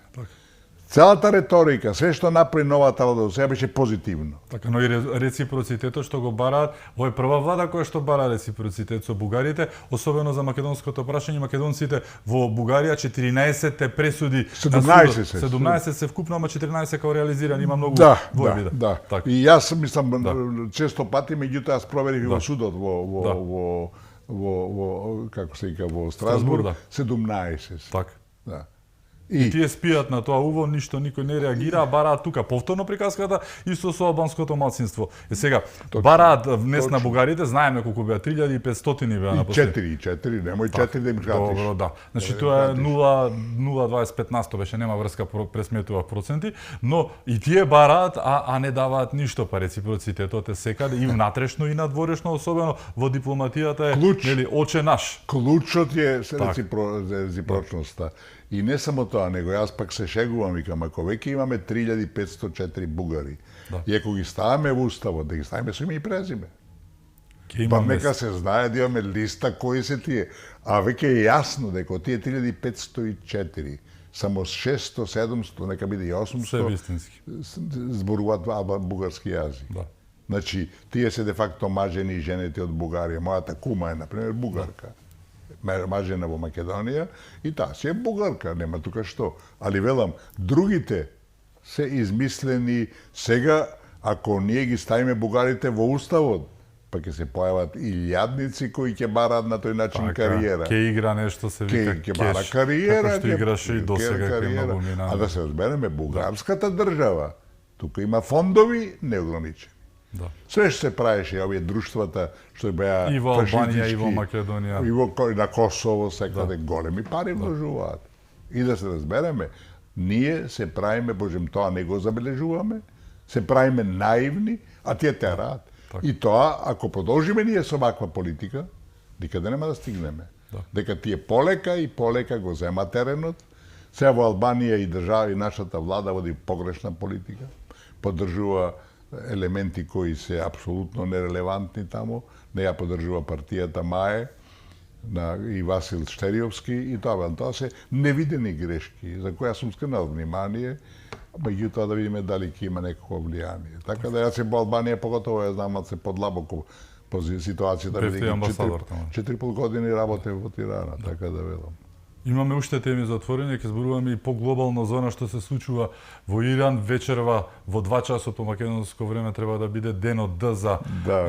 Целата реторика, све што направи новата влада до сега беше позитивно. Така, но и реципроцитетот што го бараат, ова е прва влада која што бара реципроцитет со бугарите, особено за македонското прашање. Македонците во Бугарија 14 пресуди 17 се вкупно, ама 14 како реализирани, има многу војби. Да. И јас мислам често пати, меѓутоа јас проверив во судот во како се вика во Страсбург, 17. Така. Да. И тие спијат на тоа уво, ништо никој не реагира, а бараат тука повторно приказката исто со албанското малцинство. И сега бараат внес на бугарите, знаеме колку беа 3500 беа на последни. 4, немој 4 да им кратиш. Добро, да. Значи тоа е 0,25% беше, нема врска, пресметува проценти, но и тие бараат, а не даваат ништо, па реципроцитетот е секаде и внатрешно и надворешно, особено во дипломатијата е, нели, оче наш. Клучот е реципрочноста. И не само тоа, него јас пак се шегувам, викам, ако веќе имаме 3504 бугари, и ако ги ставаме во уставот, да ги ставиме со име и презиме. Па нека се знае да имаме листа кои се тие. А веќе е јасно дека тие 3504, само 600, 700, нека биде и 800, зборуваат бугарски јазик. Значи, тие се де факто мажени жените од Бугарија. Мојата кума е, например, бугарка. Мажена во Македонија и таа си е бугарка, нема тука што. Али велам, другите се измислени сега, ако ние ги ставиме бугарите во уставот, па ќе се појават илјадници кои ќе бараат на тој начин кариера. Ке игра нешто се вика ќе бара кариера, како што играше и досега кај многу мина. А да се разбереме, бугарската држава тука има фондови неограничени. Да. Све што се правеше, овие друштвата што беа и во Албанија, и во Македонија, и во на Косово, секаде големи пари вложуваат. И да се разбереме, ние се правиме, божем, тоа не го забележуваме, се правиме наивни, а тие тераат. И тоа, ако продолжиме ние со ваква политика, никаде нема да стигнеме. Дека тие полека и полека го зема теренот. Сега во Албанија и држава и нашата влада води погрешна политика, поддржува елементи кои се апсолутно нерелевантни таму, не ја поддржува партијата МАЕ и Васил Штериовски и тоа се невидени грешки за кои јас сум скренал внимание, меѓутоа да видиме дали ќе има некакво влијание. Така да јас во Албанија поготово ја знам се подлабоко по ситуацијата, бидејќи 4,5 години работев во Тирана, така да велам. Имаме уште теми за отворење, ќе зборуваме и по глобално зона што се случува во Иран. Вечерва во 2 часот по македонско време треба да биде денот Д за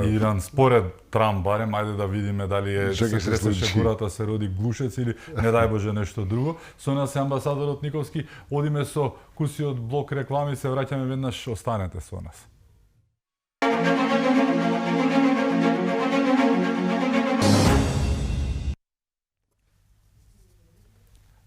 Иран. Според Трамп барем, ајде да видиме дали се тресеше гората, се роди глушец или не дај Боже нешто друго. Со нас е амбасадорот Николски. Одиме со кусиот блок реклами, се враќаме веднаш, останете со нас.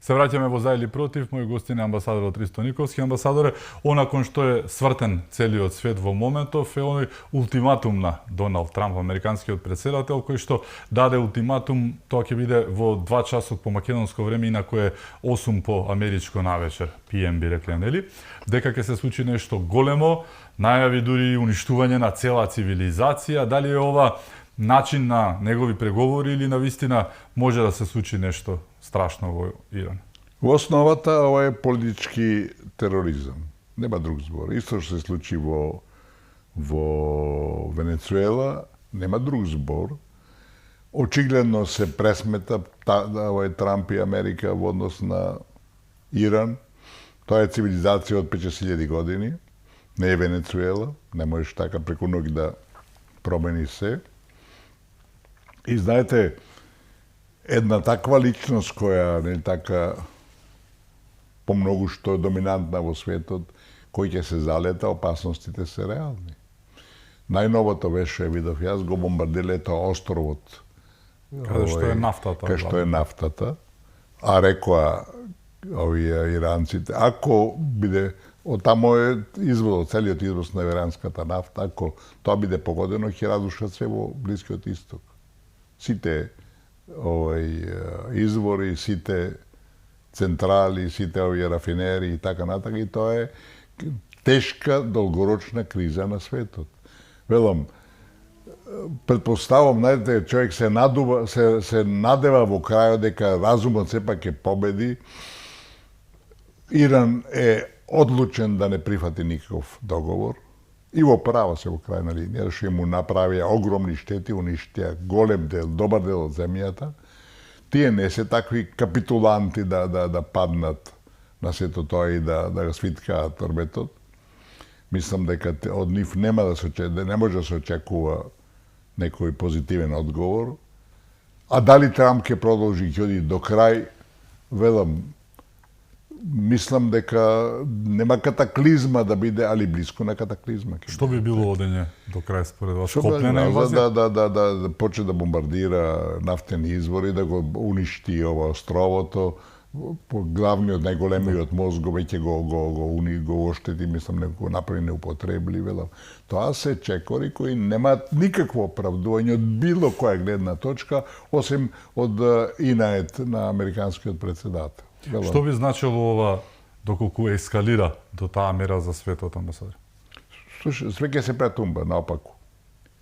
Се враќаме во За или против. Мој гостин е амбасадорот Ристо Николски. Амбасадоре, онакон што е свртен целиот свет во моментов е оној ултиматум на Доналд Трамп, американскиот претседател, кој што даде ултиматум, тоа ќе биде во 2 часот по македонско време, инако е 8 по америчко навечер, PM би рекле, нели? Дека ќе се случи нешто големо, најави дури уништување на цела цивилизација. Дали е ова начин на негови преговори или навистина може да се случи нешто страшно во Иран? Во основата ова е политички тероризам. Нема друг збор. Исто што се случи во Венецуела, нема друг збор. Очигледно се пресмета овој Трамп и Америка во однос на Иран. Тоа е цивилизација од 5.000 години. Не е Венецуела. Не можеш така преку ноги да промени се. И знаете, една таква личност која не така помногу што е доминантна во светот, кој ќе се залета, опасностите се реални. Најновото беше, видов јас, го бомбардилето островот. Каде што е нафтата. Каде што е нафтата. А рекоа овие иранците, ако биде, оттамо е извоз, целиот извоз на иранската нафта, ако тоа биде погодено, ќе разрушат се во Блискиот исток. Сите извори, сите централи, сите овие рафинери и така натака, и тоа е тешка долгорочна криза на светот. Велам, предпоставам, знаете, човек се надева во крајот дека разумот сепак ќе победи. Иран е одлучен да не прифати никаков договор. И во право се во крајна линија, што му направија огромни штети, уништија голем дел, добар дел од земјата. Тие не се такви капитуланти да паднат на сето тоа и да го свиткаат торбетот. Мислам дека од нив не може да се очекува некој позитивен одговор. А дали Трамп ќе продолжи, ќе оди до крај, велам, мислам дека нема катаклизма да биде, али близко на катаклизма. Што би било одење до крај според вас? Копнена инвазија? Да почне да бомбардира нафтени извори, да го уништи ова островото, главниот, најголемиот мост го веќе го оштети, мислам, го направи неупотребливи. Тоа се чекори кои немаат никакво оправдување од било која гледна точка, осим од инает на американскиот претседател. Што би значило ова доколку ескалира до таа мера за светот, амбасадор? Све ќе се претумба наопаку.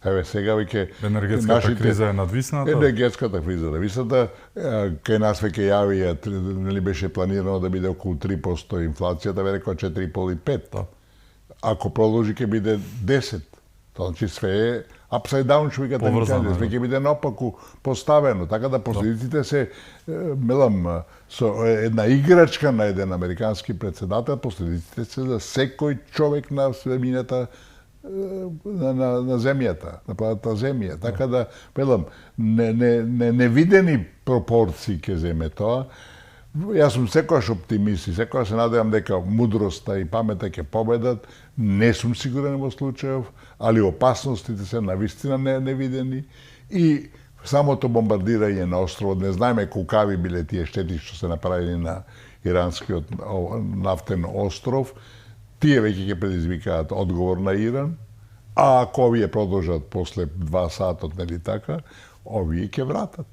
Еве сега веќе енергетската криза е надвисната. Енергетската криза надвисната, кај нас веќе јавија, нели беше планирано да биде околу 3% инфлацијата, ве рекоа 4,5 и 5. Ако продолжи ќе биде 10. Тоа значи све е upside down, што викате американците, све ќе биде наопаку поставено, така да последиците се, мелам, со една играчка на еден американски председател, последиците се за секој човек на земјата, на земјата, на планетата Земја. Така да, мелам, невидени пропорции ќе земе тоа. Јас сум секогаш оптимист и секогаш се надевам дека мудроста и памета ќе победат. Не сум сигурен во случајов, али опасностите се навистина невидени и самото бомбардирање на островот, не знаеме колкави биле тие штети што се направени на иранскиот нафтен остров, тие веќе ќе предизвикаат одговор на Иран, а ако овие продолжат после 2 сатот, нели така, овие ќе вратат.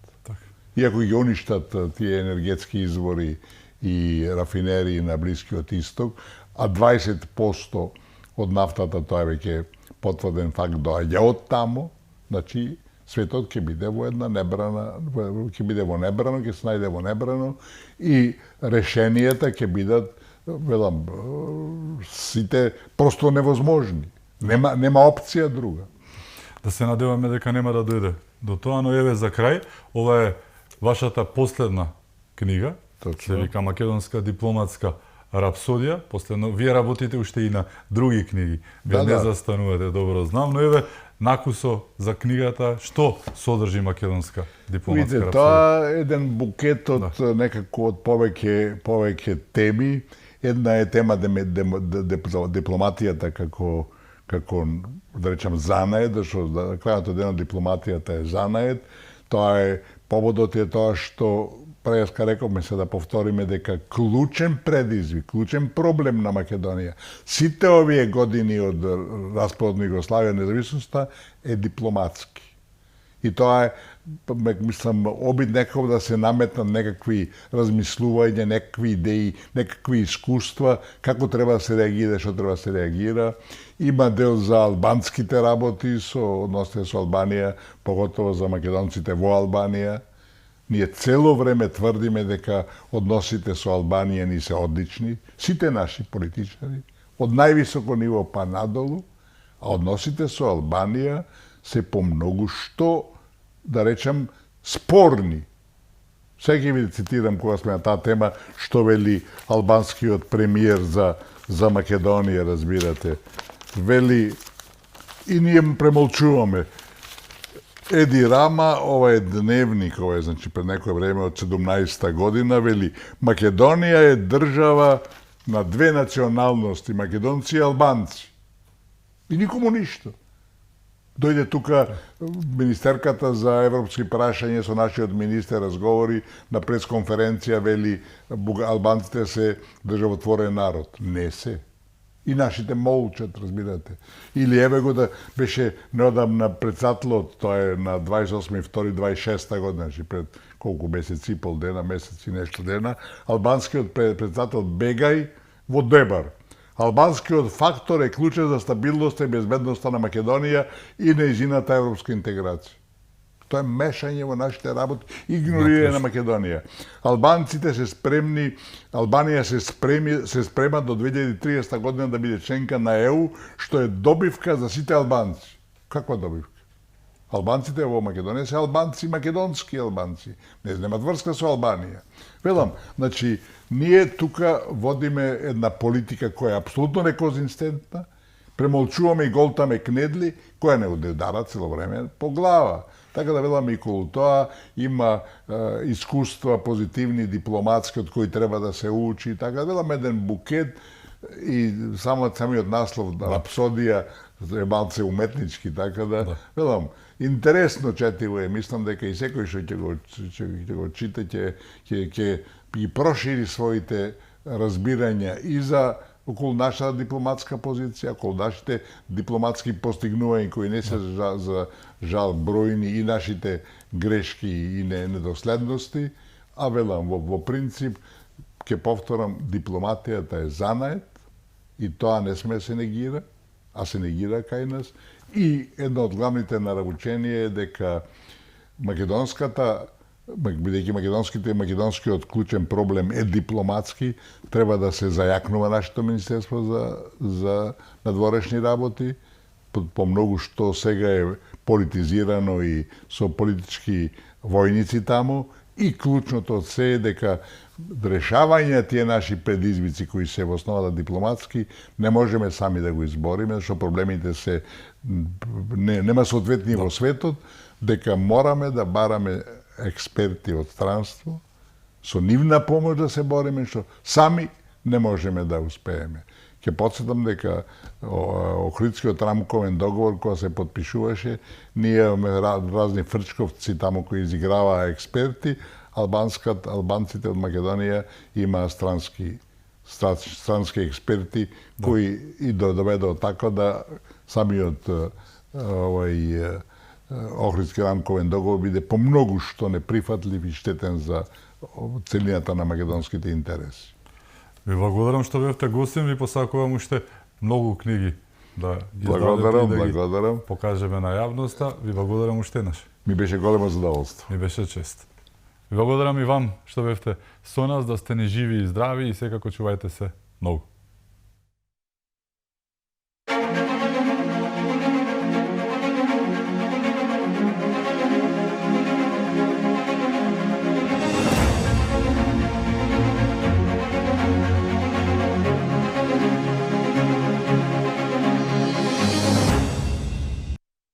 И ако ги уништат тие енергетски извори и рафинерии на Блискиот Исток, а 20% од нафтата, тоа веќе потврден факт, доаѓа од тамо, значи светот ќе биде во една небрана, ќе биде во небрано, ќе се најде во небрано и решенијата ќе бидат, велам, сите просто невозможни. Нема опција друга. Да се надеваме дека нема да дојде до тоа, но еве за крај, ова е вашата последна книга, се вика Македонска дипломатска рапсодија. Последно, вие работите уште и на други книги. Вие не застанувате, добро знам, но еве накусо за книгата, што содржи Македонска дипломатска рапсодија? Тоа е еден букет од некако од повеќе теми. Една е тема дипломатијата како да речам занает, зашто на крајот ден дипломатијата е занает. Тоа е поводот е тоа што преска рековме се да повториме дека клучен предизвик, клучен проблем на Македонија сите овие години од распадот на Југославија независноста е дипломатски. И тоа е, мислам, обид некако да се наметнат некакви размислувања, некакви идеи, некакви искуства, како треба да се реагира, што треба да се реагира. Има дел за албанските работи со односите со Албанија, поготово за македонците во Албанија. Ние цело време тврдиме дека односите со Албанија ни се одлични, сите наши политичари, од највисоко ниво па надолу, а односите со Албанија се помногу што, да речем, спорни. Сега ви цитирам кога сме на таа тема, што вели албанскиот премиер за Македонија, разбирате. Вели, и ние премолчуваме. Еди Рама, ова е дневник, ова е, значи, пред некој време од 17-та година, вели, Македонија е држава на две националности, македонци и албанци. И никому ништо. Дојде тука министерката за европски прашања со нашиот министер, разговори на пресконференција, вели, албанците се државотворен народ. Не се. И нашите молчат, разбирате. Или еве го да беше неодамна председателот, тоа е на 28.2.26 година, значи пред колку месеци, пол дена, месеци нешто дена, албанскиот председател Бегај во Дебар. Албанскиот фактор е клучен за стабилноста и безбедноста на Македонија и нејзината европска интеграција. Тоа е мешање во нашите работи, игнорирање на Македонија. Албанците се спремни, Албанија се спрема до 2030 година да биде членка на ЕУ, што е добивка за сите албанци. Каква добивка? Албанците во Македонија се албанци, македонски албанци. Не немат врска со Албанија. Велам, значи, ние тука водиме една политика која е апсолутно неконзистентна, премолчуваме и голтаме кнедли, која не удара цело време по глава. Така да велам и околу тоа има искуства позитивни, дипломатски, од кои треба да се учи. Така да велам еден букет и самиот наслов на рапсодија е малце уметнички, така да велам, интересно четиво е, мислам дека и секој што ќе го чита ќе ги прошири своите разбирања и за околу нашата дипломатска позиција, околу нашите дипломатски постигнувања кои не се за жал бројни и нашите грешки и недоследности, а велам во принцип ќе повторам, дипломатијата е занает и тоа не сме се негира, а се негира кај нас. И едно од главните наравученија е дека бидејќи македонскиот клучен проблем е дипломатски, треба да се зајакнува нашето Министерство за надворешни работи, многу што сега е политизирано и со политички војници таму, и клучното од се е дека решавање тие наши предизвици кои се во основата дипломатски не можеме сами да го избориме, што проблемите се нема соодветни во светот, дека мораме да бараме експерти од странство, со нивна помош да се бориме, што сами не можеме да успееме. Ќе потсетам дека Охридскиот рамковен договор кога се подпишуваше, ние имаме разни фрчковци таму кои изиграваа експерти, албанците од Македонија имаа странски експерти кои и доведоа така да самиот Охридски рамковен договор биде помногу што неприфатлив и штетен за целината на македонските интереси. Ви благодарам што бевте гостин, ви посакувам уште многу книги да благодарам. Покажеме на јавноста. Ви благодарам уште еднаш. Ми беше големо задоволство. Ми беше чест. Ви благодарам и вам што бевте со нас, да сте ни живи и здрави и секако чувајте се многу.